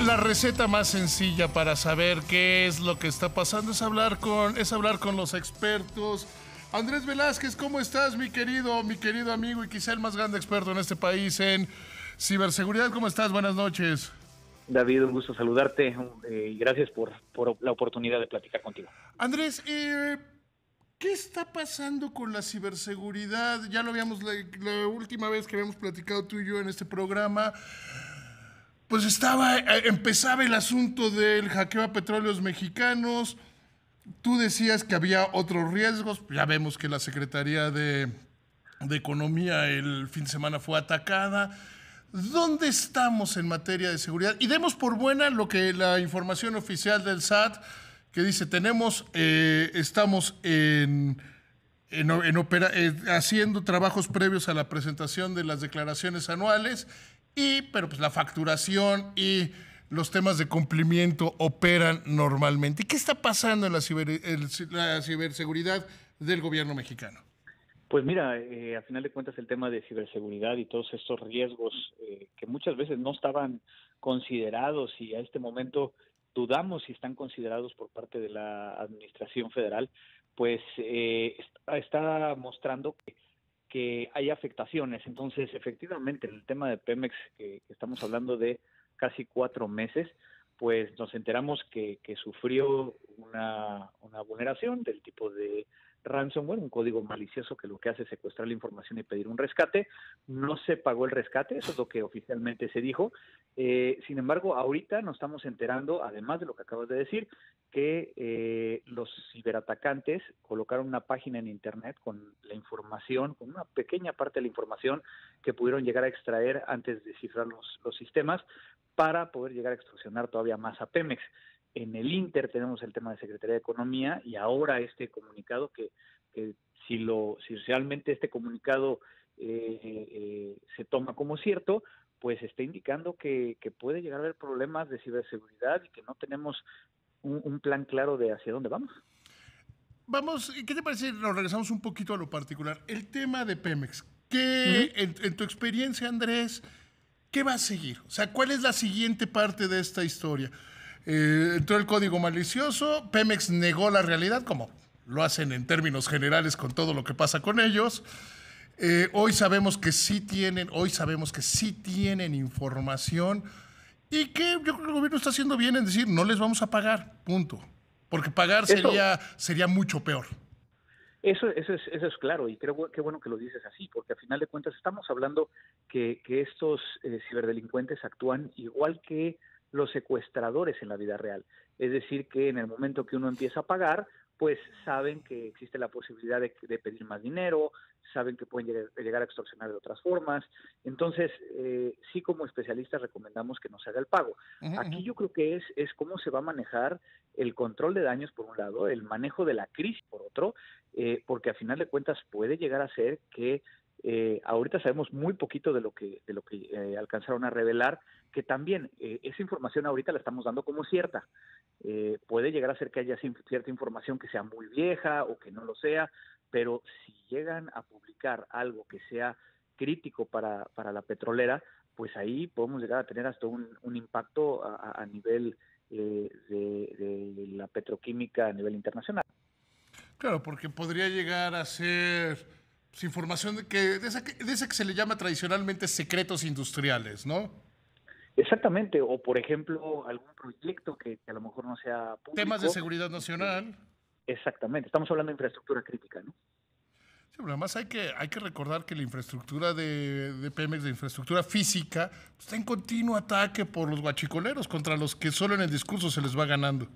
La receta más sencilla para saber qué es lo que está pasando es hablar con los expertos. Andrés Velázquez, ¿cómo estás, mi querido amigo y quizá el más grande experto en este país en ciberseguridad? ¿Cómo estás? Buenas noches. David, un gusto saludarte y gracias por la oportunidad de platicar contigo. Andrés, ¿qué está pasando con la ciberseguridad? Ya lo habíamos, la última vez que habíamos platicado tú y yo en este programa, pues empezaba el asunto del hackeo a petróleos mexicanos. Tú decías que había otros riesgos. Ya vemos que la Secretaría de Economía el fin de semana fue atacada. ¿Dónde estamos en materia de seguridad? Y demos por buena lo que la información oficial del SAT, que dice, estamos haciendo trabajos previos a la presentación de las declaraciones anuales, pero pues la facturación y los temas de cumplimiento operan normalmente. ¿Y qué está pasando en la ciberseguridad del gobierno mexicano? Pues mira, a final de cuentas el tema de ciberseguridad y todos estos riesgos que muchas veces no estaban considerados y a este momento dudamos si están considerados por parte de la Administración Federal, pues está mostrando que hay afectaciones. Entonces, efectivamente, en el tema de Pemex, que estamos hablando de casi 4 meses, pues nos enteramos que sufrió una vulneración del tipo de ransomware, un código malicioso que lo que hace es secuestrar la información y pedir un rescate. No se pagó el rescate, eso es lo que oficialmente se dijo. Sin embargo, ahorita nos estamos enterando, además de lo que acabas de decir, que los ciberatacantes colocaron una página en internet con la información, con una pequeña parte de la información que pudieron llegar a extraer antes de cifrar los sistemas para poder llegar a extorsionar todavía más a Pemex. En el Inter tenemos el tema de Secretaría de Economía y ahora este comunicado que si realmente este comunicado se toma como cierto, pues está indicando que puede llegar a haber problemas de ciberseguridad y que no tenemos un plan claro de hacia dónde vamos. Vamos, ¿qué te parece? Nos regresamos un poquito a lo particular. El tema de Pemex. ¿Qué, en tu experiencia, Andrés, qué va a seguir? O sea, ¿cuál es la siguiente parte de esta historia? Entró el código malicioso, Pemex negó la realidad, como lo hacen en términos generales con todo lo que pasa con ellos. Hoy sabemos que sí tienen información y que yo creo que el gobierno está haciendo bien en decir, no les vamos a pagar, punto. Porque pagar sería mucho peor. Eso es claro, y creo que bueno que lo dices así, porque a final de cuentas estamos hablando que estos ciberdelincuentes actúan igual que los secuestradores en la vida real. Es decir, que en el momento que uno empieza a pagar, pues saben que existe la posibilidad de pedir más dinero, saben que pueden llegar a extorsionar de otras formas. Entonces, sí, como especialistas recomendamos que no se haga el pago. Aquí yo creo que es cómo se va a manejar el control de daños, por un lado, el manejo de la crisis, por otro, porque a final de cuentas puede llegar a ser que ahorita sabemos muy poquito de lo que alcanzaron a revelar, que también esa información ahorita la estamos dando como cierta. Puede llegar a ser que haya cierta información que sea muy vieja o que no lo sea, pero si llegan a publicar algo que sea crítico para la petrolera, pues ahí podemos llegar a tener hasta un impacto a nivel de la petroquímica a nivel internacional. Claro, porque podría llegar a ser información de esa que se le llama tradicionalmente secretos industriales, ¿no? Exactamente, o por ejemplo, algún proyecto que a lo mejor no sea público. Temas de seguridad nacional. Exactamente, estamos hablando de infraestructura crítica, ¿no? Sí, pero además hay que recordar que la infraestructura de Pemex, de infraestructura física, está en continuo ataque por los guachicoleros, contra los que solo en el discurso se les va ganando.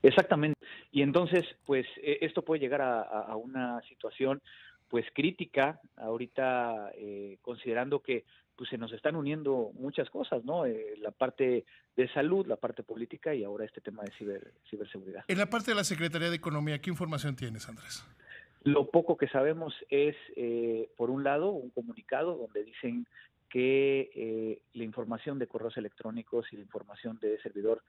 Exactamente, y entonces, pues, esto puede llegar a una situación, pues, crítica, ahorita, considerando que pues se nos están uniendo muchas cosas, ¿no? La parte de salud, la parte política y ahora este tema de ciberseguridad. En la parte de la Secretaría de Economía, ¿qué información tienes, Andrés? Lo poco que sabemos es, por un lado, un comunicado donde dicen que la información de correos electrónicos y la información de servidor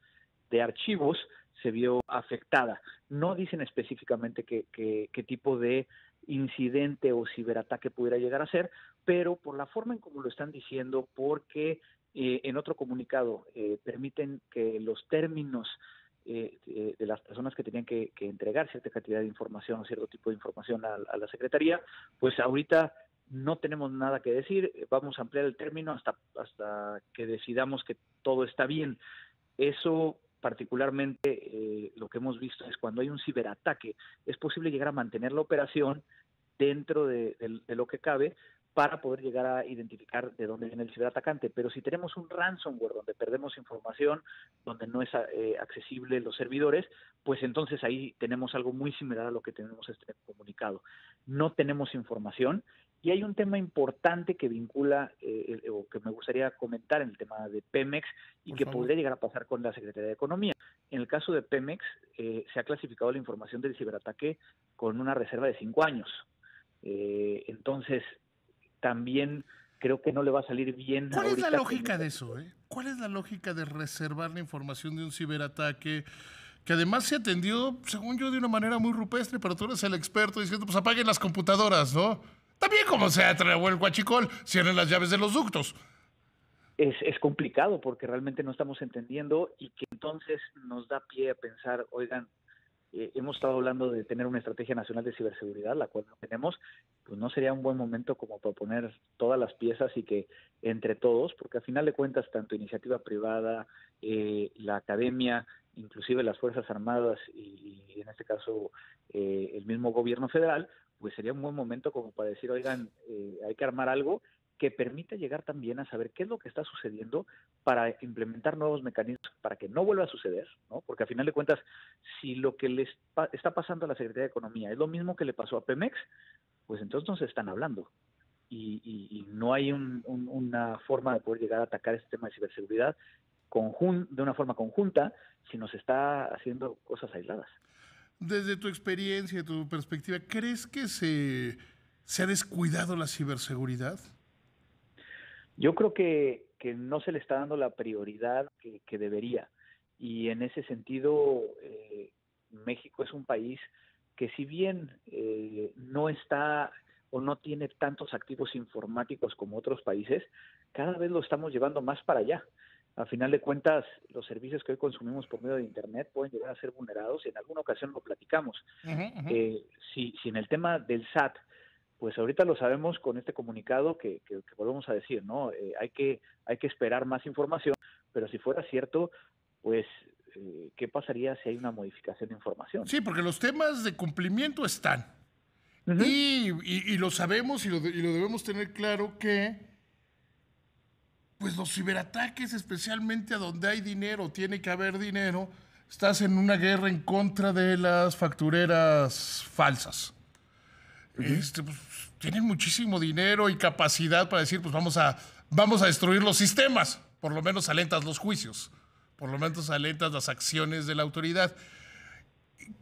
de archivos se vio afectada. No dicen específicamente qué tipo de incidente o ciberataque pudiera llegar a ser, pero por la forma en cómo lo están diciendo, porque En otro comunicado, permiten que los términos de las personas que tenían que entregar cierta cantidad de información o cierto tipo de información a la Secretaría, pues ahorita no tenemos nada que decir, vamos a ampliar el término hasta que decidamos que todo está bien. Eso particularmente lo que hemos visto es cuando hay un ciberataque, es posible llegar a mantener la operación dentro de lo que cabe para poder llegar a identificar de dónde viene el ciberatacante. Pero si tenemos un ransomware donde perdemos información, donde no es accesible los servidores, pues entonces ahí tenemos algo muy similar a lo que tenemos este comunicado. No tenemos información y hay un tema importante que vincula o que me gustaría comentar en el tema de Pemex y Por que favor. podría llegar a pasar con la Secretaría de Economía. En el caso de Pemex, se ha clasificado la información del ciberataque con una reserva de 5 años. Entonces, también creo que no le va a salir bien ¿Cuál es la ahorita. lógica de eso? ¿Cuál es la lógica de reservar la información de un ciberataque que además se atendió, según yo, de una manera muy rupestre, pero tú eres el experto diciendo, pues apaguen las computadoras, ¿no? También como se atrevió el huachicol, cierren las llaves de los ductos. Es complicado porque realmente no estamos entendiendo y que entonces nos da pie a pensar, oigan, hemos estado hablando de tener una estrategia nacional de ciberseguridad, la cual no tenemos, pues no sería un buen momento como para poner todas las piezas y que entre todos, porque al final de cuentas tanto iniciativa privada, la academia, inclusive las Fuerzas Armadas y en este caso el mismo gobierno federal, pues sería un buen momento como para decir, oigan, hay que armar algo que permita llegar también a saber qué es lo que está sucediendo para implementar nuevos mecanismos para que no vuelva a suceder, ¿no? Porque a final de cuentas, si lo que está pasando a la Secretaría de Economía es lo mismo que le pasó a Pemex, pues entonces no se están hablando. Y no hay una forma de poder llegar a atacar este tema de ciberseguridad de una forma conjunta si nos está haciendo cosas aisladas. Desde tu experiencia, tu perspectiva, ¿crees que se ha descuidado la ciberseguridad? Yo creo que no se le está dando la prioridad que debería. Y en ese sentido, México es un país que si bien no está o no tiene tantos activos informáticos como otros países, cada vez lo estamos llevando más para allá. A final de cuentas, los servicios que hoy consumimos por medio de Internet pueden llegar a ser vulnerados y en alguna ocasión lo platicamos. Ujú, ujú. Si en el tema del SAT, pues ahorita lo sabemos con este comunicado que volvemos a decir, ¿no? Hay que esperar más información, pero si fuera cierto, pues, ¿qué pasaría si hay una modificación de información? Sí, porque los temas de cumplimiento están. Ujú. Y lo sabemos y lo debemos tener claro que pues los ciberataques, especialmente a donde hay dinero, tiene que haber dinero, estás en una guerra en contra de las factureras falsas. Ujú. Pues, tienen muchísimo dinero y capacidad para decir, pues vamos a destruir los sistemas. Por lo menos alentas los juicios. Por lo menos alentas las acciones de la autoridad.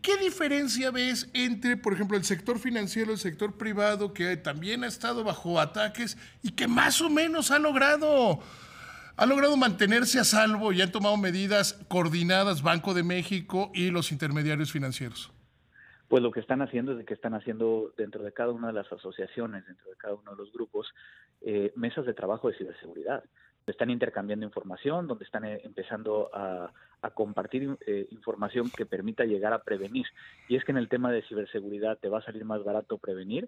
¿Qué diferencia ves entre, por ejemplo, el sector financiero, el sector privado, que también ha estado bajo ataques y que más o menos ha logrado mantenerse a salvo y han tomado medidas coordinadas Banco de México y los intermediarios financieros? Pues lo que están haciendo es de que están haciendo dentro de cada una de las asociaciones, dentro de cada uno de los grupos, mesas de trabajo de ciberseguridad. Están intercambiando información, donde están empezando a compartir información que permita llegar a prevenir. Y es que en el tema de ciberseguridad te va a salir más barato prevenir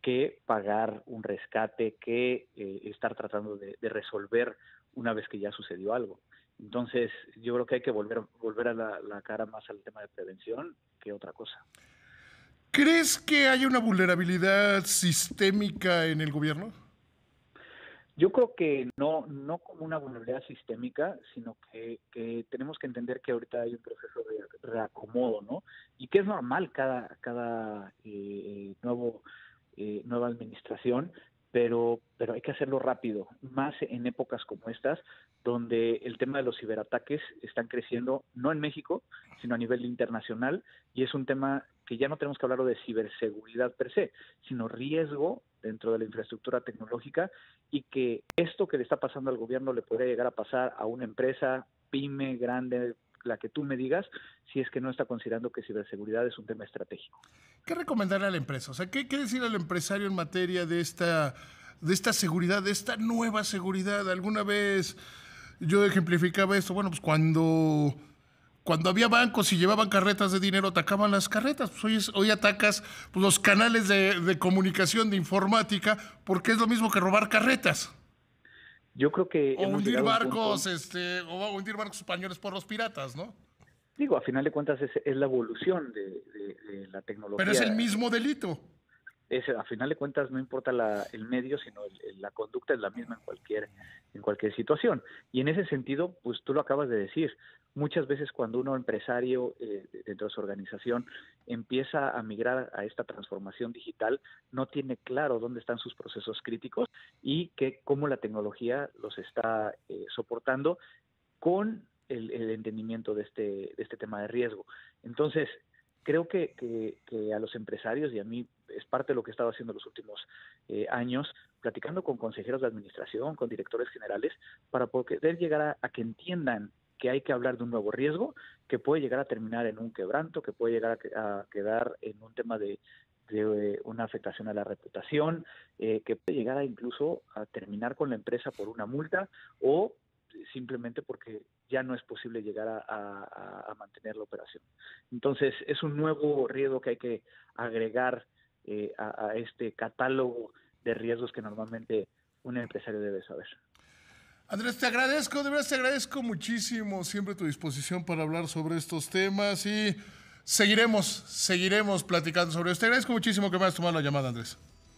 que pagar un rescate, que estar tratando de resolver una vez que ya sucedió algo. Entonces, yo creo que hay que volver a la cara más al tema de prevención que otra cosa. ¿Crees que hay una vulnerabilidad sistémica en el gobierno? Yo creo que no como una vulnerabilidad sistémica, sino que tenemos que entender que ahorita hay un proceso de reacomodo, ¿no? Y que es normal cada nueva administración, pero hay que hacerlo rápido, más en épocas como estas, donde el tema de los ciberataques están creciendo, no en México, sino a nivel internacional, y es un tema que ya no tenemos que hablar de ciberseguridad per se, sino riesgo dentro de la infraestructura tecnológica, y que esto que le está pasando al gobierno le podría llegar a pasar a una empresa, pyme, grande, la que tú me digas, si es que no está considerando que ciberseguridad es un tema estratégico. ¿Qué recomendarle a la empresa? O sea, ¿qué decir al empresario en materia de esta seguridad, de esta nueva seguridad. Alguna vez yo ejemplificaba esto, bueno, pues cuando había bancos y llevaban carretas de dinero, atacaban las carretas. Pues hoy atacas pues, los canales de comunicación, de informática, porque es lo mismo que robar carretas. Yo creo que o hundir barcos, o hundir barcos españoles por los piratas, ¿no? Digo, a final de cuentas es la evolución de la tecnología. Pero es el mismo delito. A final de cuentas no importa el medio, sino la conducta es la misma en cualquier situación. Y en ese sentido, pues tú lo acabas de decir, muchas veces cuando uno empresario dentro de su organización empieza a migrar a esta transformación digital, no tiene claro dónde están sus procesos críticos y cómo la tecnología los está soportando con el entendimiento de este tema de riesgo. Entonces, creo que a los empresarios, y a mí es parte de lo que he estado haciendo los últimos años, platicando con consejeros de administración, con directores generales, para poder llegar a que entiendan que hay que hablar de un nuevo riesgo, que puede llegar a terminar en un quebranto, que puede llegar a quedar en un tema de una afectación a la reputación, que puede llegar incluso a terminar con la empresa por una multa o simplemente porque ya no es posible llegar a mantener la operación. Entonces, es un nuevo riesgo que hay que agregar a este catálogo de riesgos que normalmente un empresario debe saber. Andrés, te agradezco, de verdad te agradezco muchísimo siempre tu disposición para hablar sobre estos temas y seguiremos platicando sobre esto. Te agradezco muchísimo que me hayas tomado la llamada, Andrés.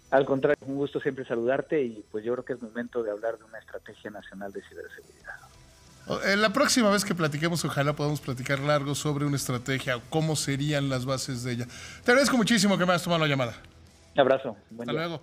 Al contrario, un gusto siempre saludarte y pues yo creo que es momento de hablar de una estrategia nacional de ciberseguridad. La próxima vez que platiquemos, ojalá podamos platicar largo sobre una estrategia, cómo serían las bases de ella. Te agradezco muchísimo que me hayas tomado la llamada. Un abrazo. Hasta luego.